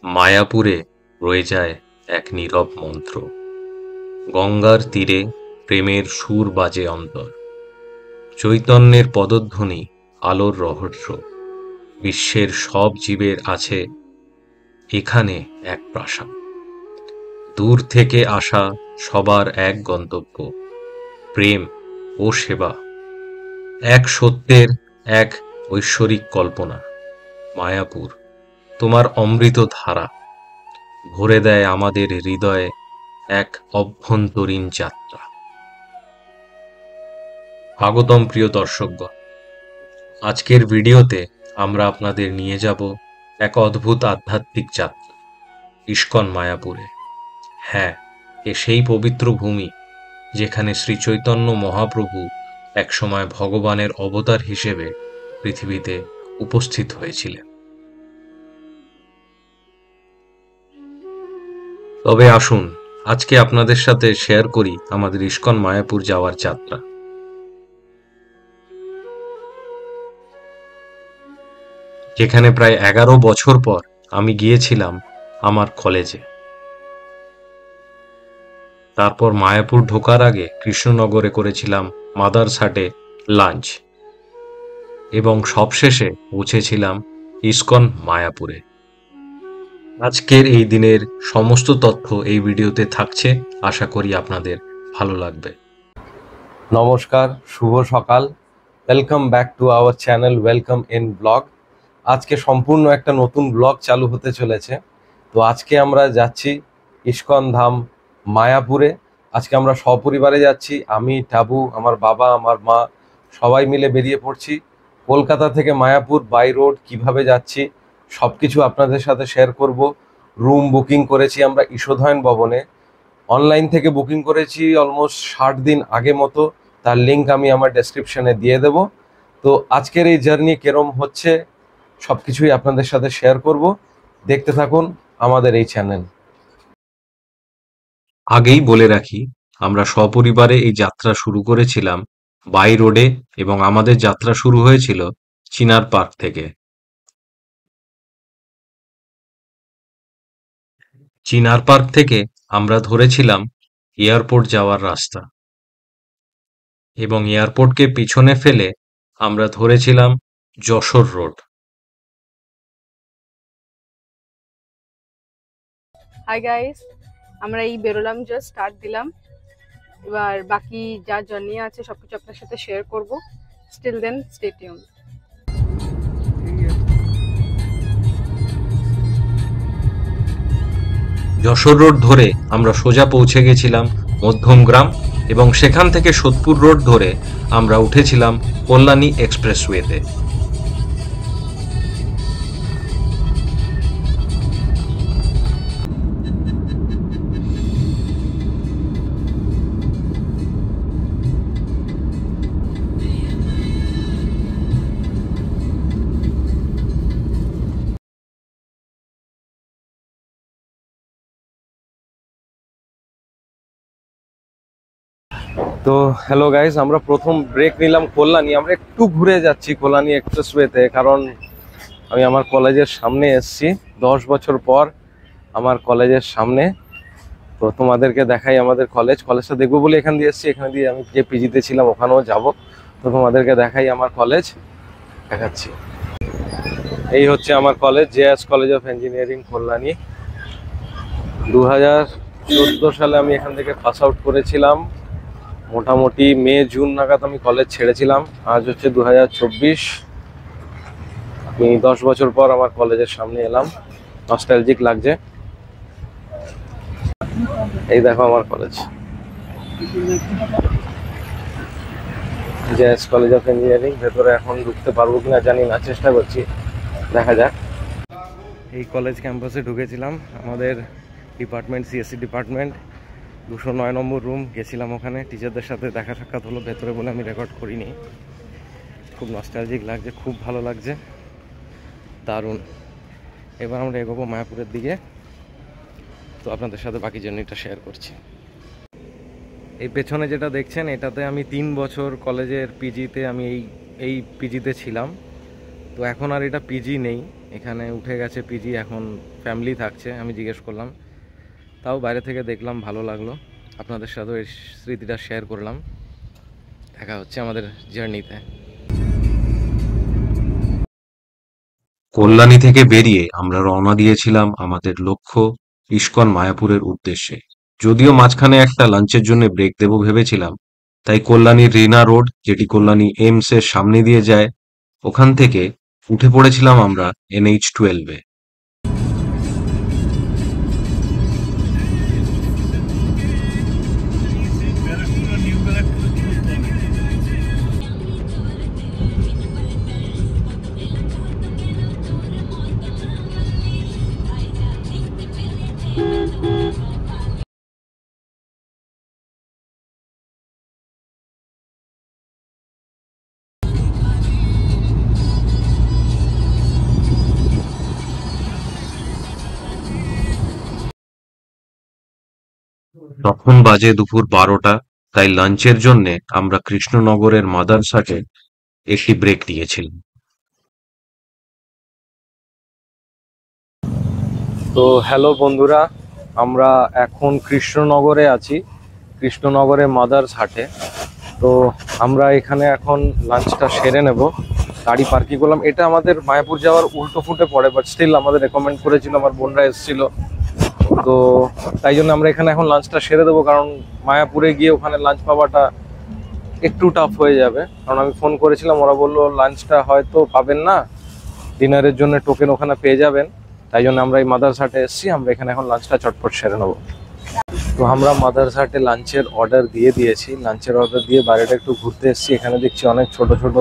মায়াপুরে রয়ে যায় এক নীরব মন্ত্র। গঙ্গার তীরে প্রেমের সুর বাজে অন্তর, চৈতন্যের পদধ্বনি আলোর রহস্য। বিশ্বের সব জীবের আছে এখানে এক প্রাসাদ। দূর থেকে আসা সবার এক গন্তব্য, প্রেম ও সেবা। এক সত্যের, এক ঐশ্বরিক কল্পনা। মায়াপুর তোমার অমৃত ধারা ভরে দেয় আমাদের হৃদয়ে এক অভ্যন্তরীণ যাত্রা। স্বাগতম প্রিয় দর্শকগণ, আজকের ভিডিওতে আমরা আপনাদের নিয়ে যাব এক অদ্ভুত আধ্যাত্মিক যাত্রা, ইস্কন মায়াপুরে। হ্যাঁ, সেই পবিত্র ভূমি যেখানে শ্রী চৈতন্য মহাপ্রভু একসময় ভগবানের অবতার হিসেবে পৃথিবীতে উপস্থিত হয়েছিলেন। তবে আসুন আজকে আপনাদের সাথে শেয়ার করি আমাদের ইস্কন মায়াপুর যাওয়ার যাত্রা। যেখানে প্রায় 11 বছর পর আমি গিয়েছিলাম আমার কলেজে। তারপর মায়াপুর ঢোকার আগে কৃষ্ণনগরে করেছিলাম মাদারসাটে লাঞ্চ, এবং সবশেষে পৌঁছেছিলাম ইস্কন মায়াপুরে। আজকের এই দিনের সমস্ত তথ্য এই ভিডিওতে থাকছে, আশা করি আপনাদের ভালো লাগবে। নমস্কার, শুভ সকাল। Welcome back to our channel welcome in blog. আজকে সম্পূর্ণ একটা নতুন ব্লগ চালু হতে চলেছে। তো আজকে আমরা যাচ্ছি ইস্কন ধাম মায়াপুরে। আজকে আমরা সপরিবারে যাচ্ছি, আমি, টাবু, আমার বাবা, আমার মা, সবাই মিলে বেরিয়ে পড়ছি। কলকাতা থেকে মায়াপুর বাই রোড কিভাবে যাচ্ছি সব কিছু আপনাদের সাথে শেয়ার করব। রুম বুকিং করেছি আমরা ঈশোধয়ন ভবনে, অনলাইন থেকে বুকিং করেছি অলমোস্ট 60 দিন আগে মতো। তার লিঙ্ক আমি আমার ডেসক্রিপশনে দিয়ে দেব। তো আজকের এই জার্নি কেরম হচ্ছে সব কিছুই আপনাদের সাথে শেয়ার করব, দেখতে থাকুন আমাদের এই চ্যানেল। আগেই বলে রাখি, আমরা সপরিবারে এই যাত্রা শুরু করেছিলাম বাই রোডে, এবং আমাদের যাত্রা শুরু হয়েছিল চিনার পার্ক থেকে। চিনার পার্ক থেকে আমরা ধরেছিলাম এয়ারপোর্ট যাওয়ার রাস্তা, এবং এয়ারপোর্টকে পিছনে ফেলে আমরা ধরেছিলাম যশোর রোড। হাই গাইস, আমরা এই বেরোলাম, জাস্ট স্টার্ট দিলাম। এবার বাকি যা জার্নি আছে সবকিছু আপনার সাথে শেয়ার করব। Still then stay tune. Jessore road ধরে আমরা সোজা পৌঁছে গেছিলাম মধ্যমগ্রাম, এবং সেখান থেকে সোদপুর রোড ধরে আমরা উঠেছিলাম কল্যাণী এক্সপ্রেসওয়েতে। তো হ্যালো গাইস, আমরা প্রথম ব্রেক নিলাম কল্যাণী। আমরা একটু ঘুরে যাচ্ছি কল্যাণী এক্সপ্রেসওয়েতে, কারণ আমি আমার কলেজের সামনে এসেছি 10 বছর পর আমার কলেজের সামনে। তো তোমাদেরকে দেখাই আমাদের কলেজটা দেখবো বলে এখান দিয়ে এসেছি। এখানে দিয়ে আমি যে পিজিতে ছিলাম ওখানেও যাব। তো তোমাদেরকে দেখাই আমার কলেজ, দেখাচ্ছি। এই হচ্ছে আমার college, JS college of engineering Kalyani. 2014 সালে আমি এখান থেকে পাস আউট করেছিলাম। মোটামুটি মে জুন নাগাদ আমি কলেজ ছেড়েছিলাম। আজ হচ্ছে 2024। আমি 10 বছর পর আমার কলেজের সামনে এলাম, নস্টালজিক লাগছে। এই দেখো আমার college, JS college of engineering. ভেতরে এখন ঢুকতে পারবো কিনা জানি না, চেষ্টা করছি, দেখা যাক। এই কলেজ ক্যাম্পাসে ঢুকেছিলাম, আমাদের ডিপার্টমেন্ট সিএসসি ডিপার্টমেন্ট, 209 নম্বর রুম। গেছিলাম ওখানে, টিচারদের সাথে দেখা সাক্ষাৎ হলো ভেতরে বলে আমি রেকর্ড করিনি। খুব নস্টালজিক লাগছে, খুব ভালো লাগছে, দারুণ। এবার আমরা এগোবো মায়াপুরের দিকে। তো আপনাদের সাথে বাকি জার্নিটা শেয়ার করছি। এই পেছনে যেটা দেখছেন এটাতে আমি 3 বছর কলেজের পিজিতে আমি এই পিজিতে ছিলাম। তো এখন আর এটা পিজি নেই, এখানে উঠে গেছে পিজি, এখন ফ্যামিলি থাকছে। আমি জিজ্ঞেস করলাম, তাও বাইরে থেকে দেখলাম, ভালো লাগলো। আপনাদের সাথেও এই স্মৃতিটা শেয়ার করলাম। দেখা হচ্ছে আমাদের জার্নিতে। কল্যাণী থেকে বেরিয়ে আমরা রওনা দিয়েছিলাম আমাদের লক্ষ্য ইস্কন মায়াপুরের উদ্দেশ্যে। যদিও মাঝখানে একটা লাঞ্চের জন্য ব্রেক দেব ভেবেছিলাম, তাই কল্যাণীর রিনা রোড, যেটি কল্যাণী এইমস এর সামনে দিয়ে যায়, ওখান থেকে উঠে পড়েছিলাম আমরা NH-12-এ। তখন বাজে দুপুর 12টা, তাই লাঞ্চের জন্যে আমরা কৃষ্ণনগরের মাদারসাটে একটি ব্রেক নিয়েছিলাম। তো হ্যালো বন্ধুরা, আমরা এখন কৃষ্ণনগরে আছি, কৃষ্ণনগরে মাদার্স হাটে। তো আমরা এখানে এখন লাঞ্চটা সেরে নেব। গাড়ি পার্কিং করলাম। এটা আমাদের মায়াপুর যাওয়ার উল্টো ফুটে পড়ে, বাট স্টিল আমাদের রেকমেন্ড করেছিল, আমার বোনরা এসেছিল, তো তাই জন্য আমরা এখানে এখন লাঞ্চটা সেরে দেবো। কারণ মায়াপুরে গিয়ে ওখানে লাঞ্চ পাওয়াটা একটু টাফ হয়ে যাবে। কারণ আমি ফোন করেছিলাম, ওরা বললো লাঞ্চটা হয়তো পাবেন না, ডিনারের জন্য টোকেন ওখানে পেয়ে যাবেন। তাই জন্য আমরা এই মাদারসাটে এসেছি। আমরা এখানে এখন লাঞ্চটা চটপট সেরে নেবো। তো আমরা মাদারসাটে লাঞ্চের অর্ডার দিয়ে দিয়েছি। লাঞ্চের অর্ডার দিয়ে বাইরেটা একটু ঘুরতে এসেছি। এখানে দেখছি অনেক ছোট ছোট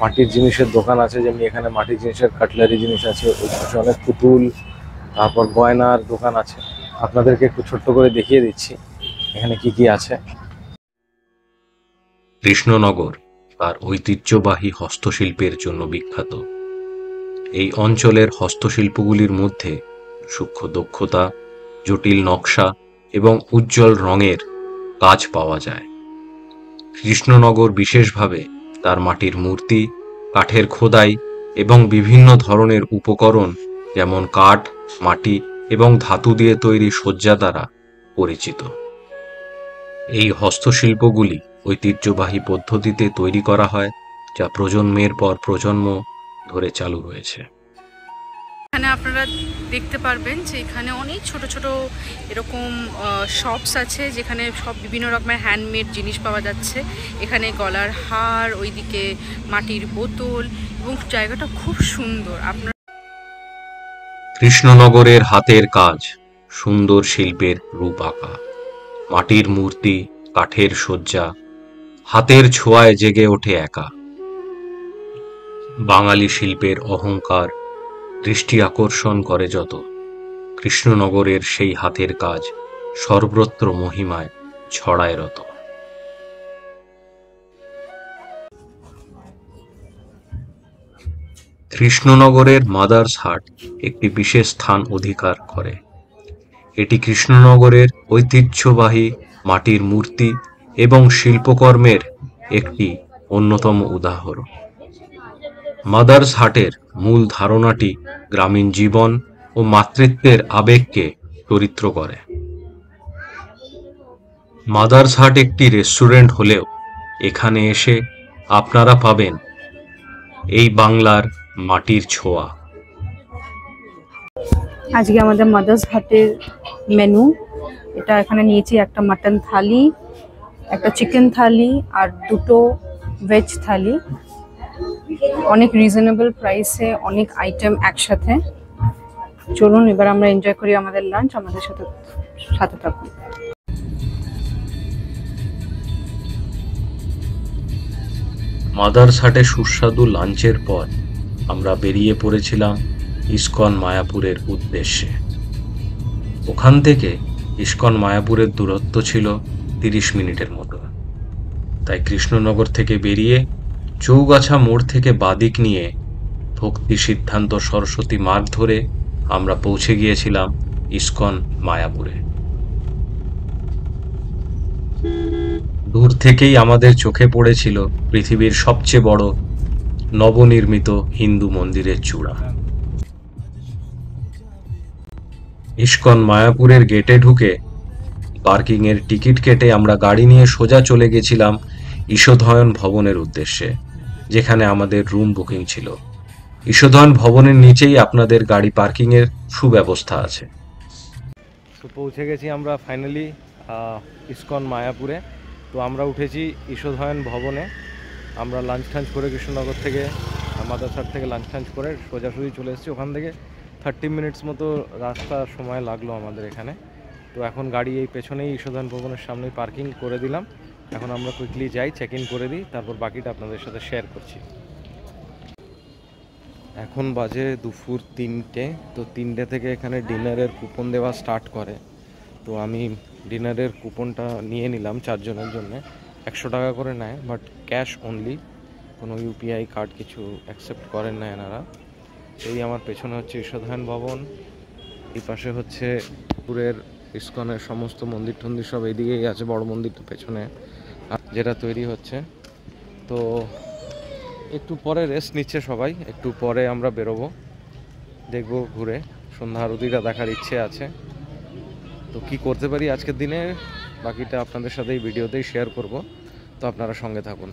মাটির জিনিসের দোকান আছে, যেমনি এখানে মাটির জিনিসের কাটলারি জিনিস আছে, ওই পাশে অনেক পুতুল, তারপর গয়নার দোকান আছে। আপনাদেরকে একটু ছোট্ট করে দেখিয়ে দিচ্ছি এখানে কি কি আছে। কৃষ্ণনগর তার ঐতিহ্যবাহী হস্তশিল্পের জন্য বিখ্যাত। এই অঞ্চলের হস্তশিল্পগুলির মধ্যে সূক্ষ্ম দক্ষতা, জটিল নকশা এবং উজ্জ্বল রঙের কাজ পাওয়া যায়। কৃষ্ণনগর বিশেষভাবে তার মাটির মূর্তি, কাঠের খোদাই এবং বিভিন্ন ধরনের উপকরণ যেমন কাঠ, মাটি এবং ধাতু দিয়ে তৈরি সজ্জা দ্বারা পরিচিত। এই হস্তশিল্পগুলি ঐতিহ্যবাহী পদ্ধতিতে তৈরি করা হয়, যা প্রজন্মের পর প্রজন্ম ধরে চালু রয়েছে। এখানে আপনারা দেখতে পারবেন যে এখানে অনেক ছোট ছোট এরকম শপস আছে, যেখানে সব বিভিন্ন রকমের হ্যান্ডমেড জিনিস পাওয়া যাচ্ছে। এখানে গলার হার, ওইদিকে মাটির বোতল, এবং জায়গাটা খুব সুন্দর। আপনারা কৃষ্ণনগরের হাতের কাজ সুন্দর শিল্পের রূপ আঁকা। মাটির মূর্তি, কাঠের সজ্জা, হাতের ছোঁয়ায় জেগে ওঠে একা। বাঙালি শিল্পের অহংকার দৃষ্টি আকর্ষণ করে যত, কৃষ্ণনগরের সেই হাতের কাজ সর্বত্র মহিমায় ছড়ায় রত। কৃষ্ণনগরের মাদার্স হাট একটি বিশেষ স্থান অধিকার করে। এটি কৃষ্ণনগরের ঐতিহ্যবাহী মাটির মূর্তি এবং শিল্পকর্মের একটি অন্যতম উদাহরণ। মাদার্স হাটের মূল ধারণাটি গ্রামীণ জীবন ও মাতৃত্বের আবেগকে চরিত্র করে। মাদার্স হাট একটি রেস্টুরেন্ট হলেও এখানে এসে আপনারা পাবেন এই বাংলার মাটির ছোঁয়া। আজকে আমাদের মাদার্স হাটের মেনু এটা। এখানে নিয়েছি একটা মাটন থালি, একটা চিকেন থালি আর দুটো ভেজ থালি। অনেক রিজনেবল প্রাইসে অনেক আইটেম একসাথে। চলুন এবার আমরা এনজয় করি আমাদের লাঞ্চ। আমাদের সাথে সাথে থাকুন। মাদার্স হাটে সুস্বাদু লাঞ্চের পর আমরা বেরিয়ে পড়েছিলাম ইস্কন মায়াপুরের উদ্দেশ্যে। ওখান থেকে ইস্কন মায়াপুরের দূরত্ব ছিল 30 মিনিটের মতো। তাই কৃষ্ণনগর থেকে বেরিয়ে চৌগাছা মোড় থেকে বাদিক নিয়ে ভক্তি সিদ্ধান্ত সরস্বতী মার্গ ধরে আমরা পৌঁছে গিয়েছিলাম ইস্কন মায়াপুরে। দূর থেকেই আমাদের চোখে পড়েছিল পৃথিবীর সবচেয়ে বড় নবনির্মিত হিন্দু মন্দিরের চূড়া। ইস্কন মায়াপুরের গেটে ঢুকে পার্কিং এর টিকিট কেটে আমরা গাড়ি নিয়ে সোজা চলে গেছিলাম ঈশোধয়ন ভবনের উদ্দেশ্যে, যেখানে আমাদের রুম বুকিং ছিল। ঈশোধয়ন ভবনের নিচেই আপনাদের গাড়ি পার্কিং এর সুব্যবস্থা আছে। তো পৌঁছে গেছি আমরা ফাইনালি ইস্কন মায়াপুরে। তো আমরা উঠেছি ঈশোধয়ন ভবনে। আমরা লাঞ্চ টাঞ্চ করে কৃষ্ণনগর থেকে মাদারসাট থেকে লাঞ্চ টাঞ্চ করে সোজাসুজি চলে এসেছি। ওখান থেকে 30 মিনিটস মতো রাস্তার সময় লাগলো আমাদের এখানে। তো এখন গাড়ি এই পেছনেই ঈশোধয়ন ভবনের সামনেই পার্কিং করে দিলাম। এখন আমরা কুইকলি যাই, চেক ইন করে দিই, তারপর বাকিটা আপনাদের সাথে শেয়ার করছি। এখন বাজে দুপুর 3টে। তো 3টে থেকে এখানে ডিনারের কুপন দেওয়া স্টার্ট করে। তো আমি ডিনারের কুপনটা নিয়ে নিলাম 4 জনের জন্য। 100 টাকা করে নেয়, বাট ক্যাশ অনলি, কোনো ইউপিআই কার্ড কিছু অ্যাকসেপ্ট করেন না এনারা। এই আমার পেছনে হচ্ছে ঈশোধয়ন ভবন, এই পাশে হচ্ছে পুরের ইস্কনের সমস্ত মন্দির টন্দির সব এইদিকেই আছে। বড় মন্দিরটা পেছনে যেটা তৈরি হচ্ছে। তো একটু পরে রেস্ট নিচ্ছে সবাই, একটু পরে আমরা বেরোবো, দেখবো ঘুরে। সন্ধ্যা আরতিটা দেখার ইচ্ছে আছে। তো কি করতে পারি আজকের দিনে বাকিটা আপনাদের সাথে এই ভিডিওতেই শেয়ার করব। তো আপনারা সঙ্গে থাকুন।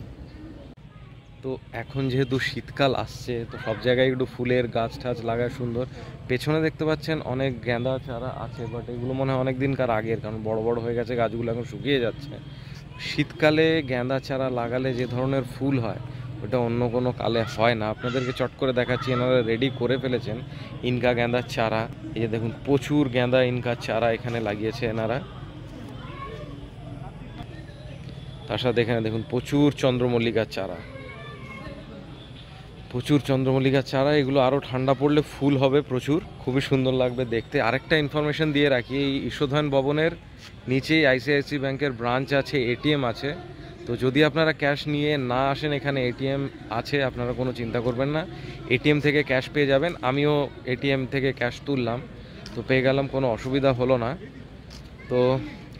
তো এখন যেহেতু শীতকাল আসছে, তো সব জায়গায় একটু ফুলের গাছ টাছ লাগায় সুন্দর। পেছনে দেখতে পাচ্ছেন অনেক গেঁদা চারা আছে, বাট এগুলো মনে হয় অনেক দিনকার আগের, কারণ বড় বড় হয়ে গেছে গাছগুলো, এখন শুকিয়ে যাচ্ছে। শীতকালে গেঁদা চারা লাগালে যে ধরনের ফুল হয় ওটা অন্য কোনো কালে হয় না। আপনাদেরকে চট করে দেখাচ্ছি, এনারা রেডি করে ফেলেছেন ইনকা গেঁদার চারা। এই যে দেখুন, প্রচুর গেঁদা ইনকার চারা এখানে লাগিয়েছে এনারা। তার সাথে এখানে দেখুন প্রচুর চন্দ্রমল্লিকার চারা, প্রচুর চন্দ্রমল্লিকার চারা। এগুলো আরও ঠান্ডা পড়লে ফুল হবে প্রচুর, খুবই সুন্দর লাগবে দেখতে। আরেকটা ইনফরমেশন দিয়ে রাখি, এই ঈশোধয়ন ভবনের নিচেই আইসিআইসি ব্যাংকের ব্রাঞ্চ আছে, এটিএম আছে। তো যদি আপনারা ক্যাশ নিয়ে না আসেন, এখানে এটিএম আছে, আপনারা কোনো চিন্তা করবেন না, এটিএম থেকে ক্যাশ পেয়ে যাবেন। আমিও এটিএম থেকে ক্যাশ তুললাম, তো পেয়ে গেলাম, কোনো অসুবিধা হলো না। তো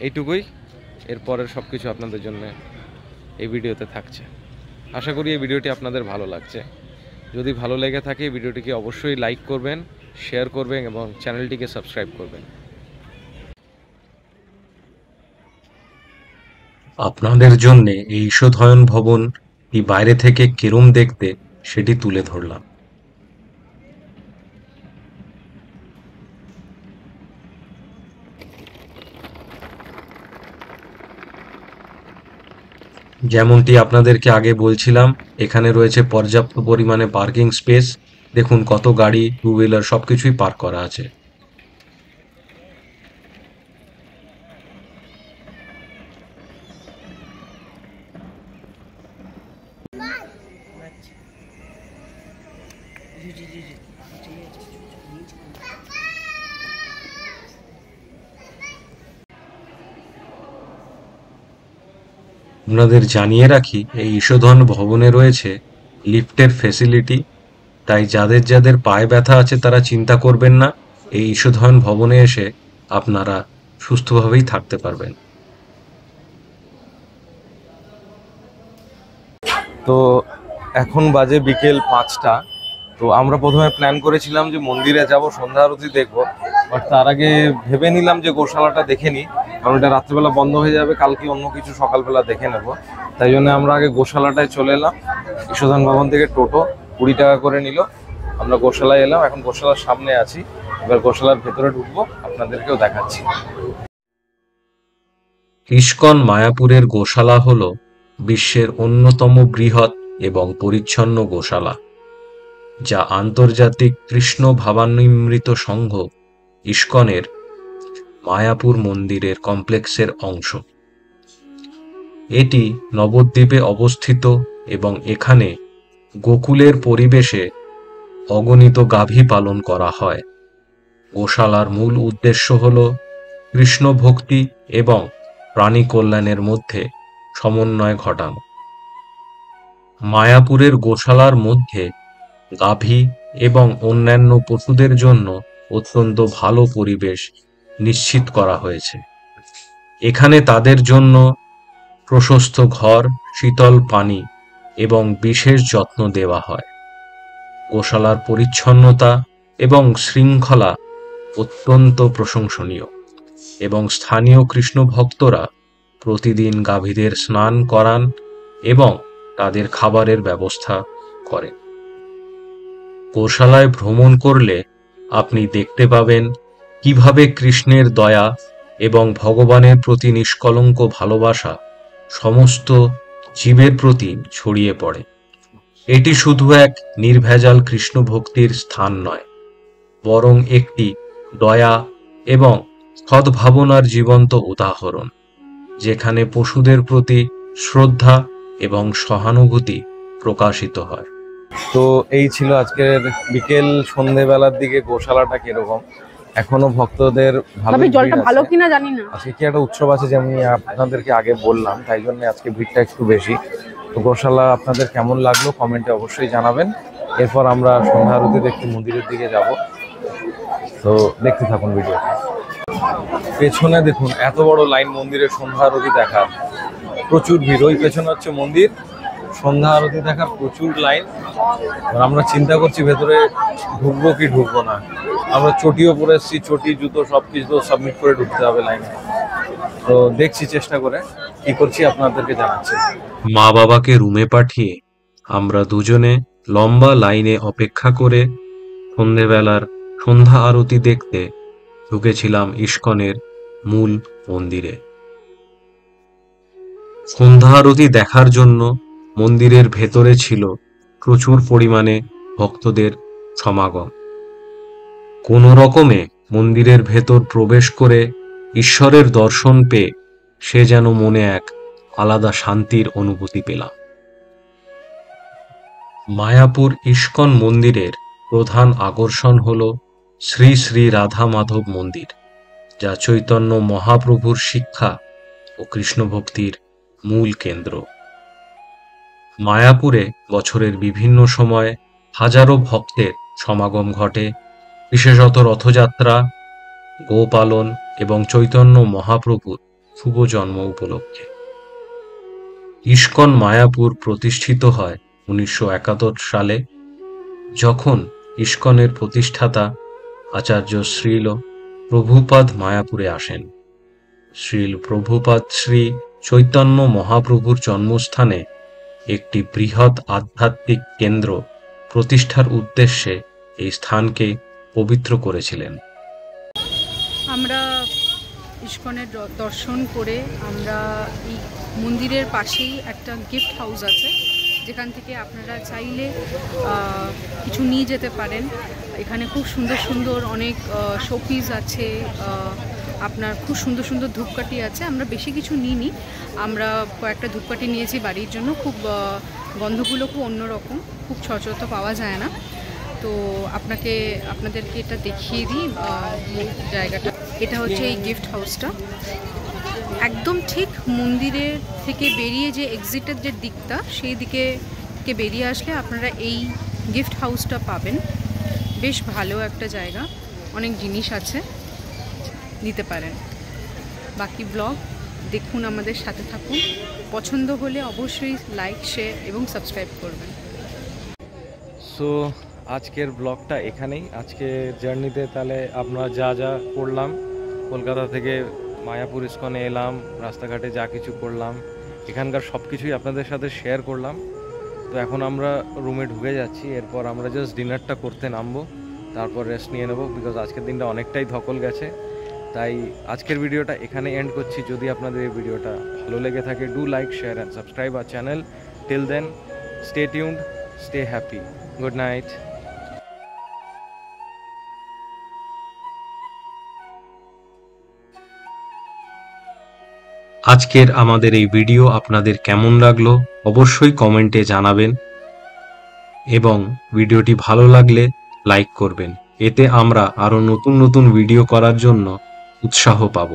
এইটুকুই, এরপরের সব কিছু আপনাদের জন্য এই ভিডিওতে থাকছে। আশা করি এই ভিডিওটি আপনাদের ভালো লাগছে। যদি ভালো লেগে থাকে ভিডিওটিকে অবশ্যই লাইক করবেন, শেয়ার করবেন এবং চ্যানেলটিকে সাবস্ক্রাইব করবেন। আপনাদের জন্য এই ঈশোধয়ন ভবন এই বাইরে থেকে কেরম দেখতে সেটি তুলে ধরলাম। যেমনটি আপনাদেরকে আগে বলছিলাম, এখানে রয়েছে পর্যাপ্ত পরিমাণে পার্কিং স্পেস। দেখুন কত গাড়ি, টু হুইলার সবকিছুই পার্ক করা আছে। আপনাদের জানিয়ে রাখি, এই ঈশোধন ভবনে রয়েছে লিফটের ফেসিলিটি। তাই যাদের যাদের পায়ে ব্যথা আছে তারা চিন্তা করবেন না, এই ঈশোধন ভবনে এসে আপনারা সুস্থভাবেই থাকতে পারবেন। তো এখন বাজে বিকেল 5টা। তো আমরা প্রথমে প্ল্যান করেছিলাম যে মন্দিরে যাব, সন্ধ্যা আরতি দেখবো, বাট তার আগে ভেবে নিলাম যে গোশালাটা দেখে নিই, কারণ এটা রাত্রিবেলা বন্ধ হয়ে যাবে, কালকে অন্য কিছু সকালবেলা দেখে নেব। তাই জন্য আমরা আগে গোশালাটায় চলে এলাম। ঈশোধন ভবন থেকে টোটো 20 টাকা করে নিল, আমরা গোশালায় এলাম। এখন গোশালার সামনে আছি, এবার গোশালার ভেতরে ঢুকবো, আপনাদেরকেও দেখাচ্ছি। ইস্কন মায়াপুরের গোশালা হল বিশ্বের অন্যতম বৃহৎ এবং পরিচ্ছন্ন গোশালা, যা আন্তর্জাতিক কৃষ্ণ ভাবামৃত সংঘ ইস্কনের মায়াপুর মন্দিরের কমপ্লেক্সের অংশ। এটি নবদ্বীপে অবস্থিত এবং এখানে গোকুলের পরিবেশে অগণিত গাভী পালন করা হয়। গোশালার মূল উদ্দেশ্য হল কৃষ্ণ ভক্তি এবং প্রাণী কল্যাণের মধ্যে সমন্বয় ঘটানো। মায়াপুরের গোশালার মধ্যে গাভী এবং অন্যান্য পশুদের জন্য অত্যন্ত ভালো পরিবেশ নিশ্চিত করা হয়েছে। এখানে তাদের জন্য প্রশস্ত ঘর, শীতল পানি এবং বিশেষ যত্ন দেওয়া হয়। গোশালার পরিচ্ছন্নতা এবং শৃঙ্খলা অত্যন্ত প্রশংসনীয় এবং স্থানীয় কৃষ্ণ ভক্তরা প্রতিদিন গাভীদের স্নান করান এবং তাদের খাবারের ব্যবস্থা করেন। গোশালায় ভ্রমণ করলে আপনি দেখতে পাবেন কিভাবে কৃষ্ণের দয়া এবং ভগবানের প্রতি নিষ্কলঙ্ক ভালোবাসা সমস্ত জীবের প্রতি ছড়িয়ে পড়ে। এটি শুধু এক নির্ভেজাল কৃষ্ণ ভক্তির স্থান নয়, বরং একটি দয়া এবং সদ্ভাবনার জীবন্ত উদাহরণ, যেখানে পশুদের প্রতি শ্রদ্ধা এবং সহানুভূতি প্রকাশিত হয়। তো এই ছিল আজকের বিকেল সন্ধেবেলার দিকে গোশালাটা কিরকম। এখনো ভক্তদের জলটা ভালো কিনা জানি না। আজকে কি একটা উৎসব আছে, যেমন আপনাদেরকে আগে বললাম, তাই জন্য আজকে ভিড়টা একটু বেশি। তো গোশালা আপনাদের কেমন লাগলো কমেন্টে অবশ্যই জানাবেন। এরপর আমরা সন্ধ্যা আরতি দেখতে মন্দিরের দিকে যাব, তো দেখতে থাকুন ভিডিও। পেছনে দেখুন এত বড় লাইন মন্দিরের সন্ধ্যা আরতি দেখার, প্রচুর ভিড়। ওই পেছনে হচ্ছে মন্দির, সন্ধ্যা আরতি দেখার প্রচুর লাইন। আমরা চিন্তা করছি ভেতরে ঢুকবো কি ঢুকবো না। আমরা চটিও পরে এসেছি, চটি জুতো সবকিছু তো সাবমিট করে ঢুকতে হবে লাইনে। তো দেখছি, চেষ্টা করে কি করছি আপনাদেরকে জানাচ্ছি। মা বাবাকে রুমে পাঠিয়ে আমরা দুজনে লম্বা লাইনে অপেক্ষা করে সন্ধেবেলার সন্ধ্যা আরতি দেখতে ঢুকেছিলাম ইস্কনের মূল মন্দিরে। সন্ধ্যা আরতি দেখার জন্য মন্দিরের ভেতরে ছিল প্রচুর পরিমাণে ভক্তদের সমাগম। কোনো রকমে মন্দিরের ভেতর প্রবেশ করে ঈশ্বরের দর্শন পেয়ে সে যেন মনে এক আলাদা শান্তির অনুভূতি পেলাম। মায়াপুর ইস্কন মন্দিরের প্রধান আকর্ষণ হল শ্রী শ্রী রাধা মাধব মন্দির, যা চৈতন্য মহাপ্রভুর শিক্ষা ও কৃষ্ণ ভক্তির মূল কেন্দ্র। মায়াপুরে বছরের বিভিন্ন সময়ে হাজারো ভক্তের সমাগম ঘটে, বিশেষত রথযাত্রা, গোপালন এবং চৈতন্য মহাপ্রভুর শুভ জন্ম উপলক্ষে। ইস্কন মায়াপুর প্রতিষ্ঠিত হয় 1971 সালে, যখন ইস্কনের প্রতিষ্ঠাতা আচার্য শ্রীল প্রভুপাদ মায়াপুরে আসেন। শ্রীল প্রভুপাদ শ্রী চৈতন্য মহাপ্রভুর জন্মস্থানে একটি বৃহৎ আধ্যাত্মিক কেন্দ্র প্রতিষ্ঠার উদ্দেশ্যে এই স্থানকে পবিত্র করেছিলেন। আমরা ইস্কনের দর্শন করে আমরা এই মন্দিরের পাশেই একটা গিফট হাউস আছে, যেখান থেকে আপনারা চাইলে কিছু নিয়ে যেতে পারেন। এখানে খুব সুন্দর সুন্দর অনেক শোপিস আছে, আপনার খুব সুন্দর সুন্দর ধূপকাঠি আছে। আমরা বেশি কিছু নিইনি, আমরা কয়েকটা ধূপকাঠি নিয়েছি বাড়ির জন্য। খুব গন্ধগুলো খুব অন্যরকম, খুব সচরাচর পাওয়া যায় না। তো আপনাদেরকে এটা দেখিয়ে দিই জায়গাটা। এটা হচ্ছে এই গিফট হাউসটা, একদম ঠিক মন্দিরের থেকে বেরিয়ে যে এক্সিটের যে দিকটা, সেই দিকে বেরিয়ে আসলে আপনারা এই গিফট হাউসটা পাবেন। বেশ ভালো একটা জায়গা, অনেক জিনিস আছে, নিতে পারেন। বাকি ব্লগ দেখুন, আমাদের সাথে থাকুন। পছন্দ হলে অবশ্যই লাইক, শেয়ার এবং সাবস্ক্রাইব করবেন। সো আজকের ব্লগটা এখানেই। আজকে জার্নিতে তাহলে আমরা যা যা করলাম, কলকাতা থেকে মায়াপুর ইস্কনে এলাম, রাস্তাঘাটে যা কিছু করলাম, এখানকার সব কিছুই আপনাদের সাথে শেয়ার করলাম। তো এখন আমরা রুমে ঢুকে যাচ্ছি। এরপর আমরা জাস্ট ডিনারটা করতে নামবো, তারপর রেস্ট নিয়ে নেবো, বিকজ আজকের দিনটা অনেকটাই ধকল গেছে। তাই আজকের ভিডিওটা এখানে এন্ড করছি। যদি আপনাদের এই ভিডিওটা ভালো লেগে থাকে, do like, share and subscribe our channel. Till then, stay tuned, stay happy, good night. আজকের আমাদের এই ভিডিও আপনাদের কেমন লাগলো অবশ্যই কমেন্টে জানাবেন, এবং ভিডিওটি ভালো লাগলে লাইক করবেন। এতে আমরা আরো নতুন নতুন ভিডিও করার জন্য উৎসাহ পাব।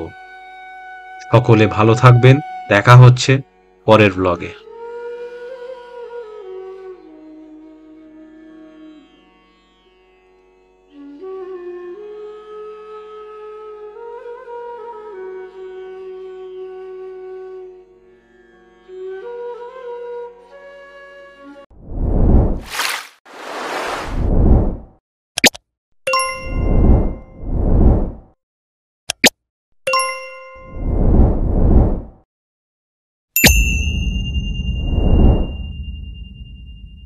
সকলে ভালো থাকবেন, দেখা হচ্ছে পরের ব্লগে।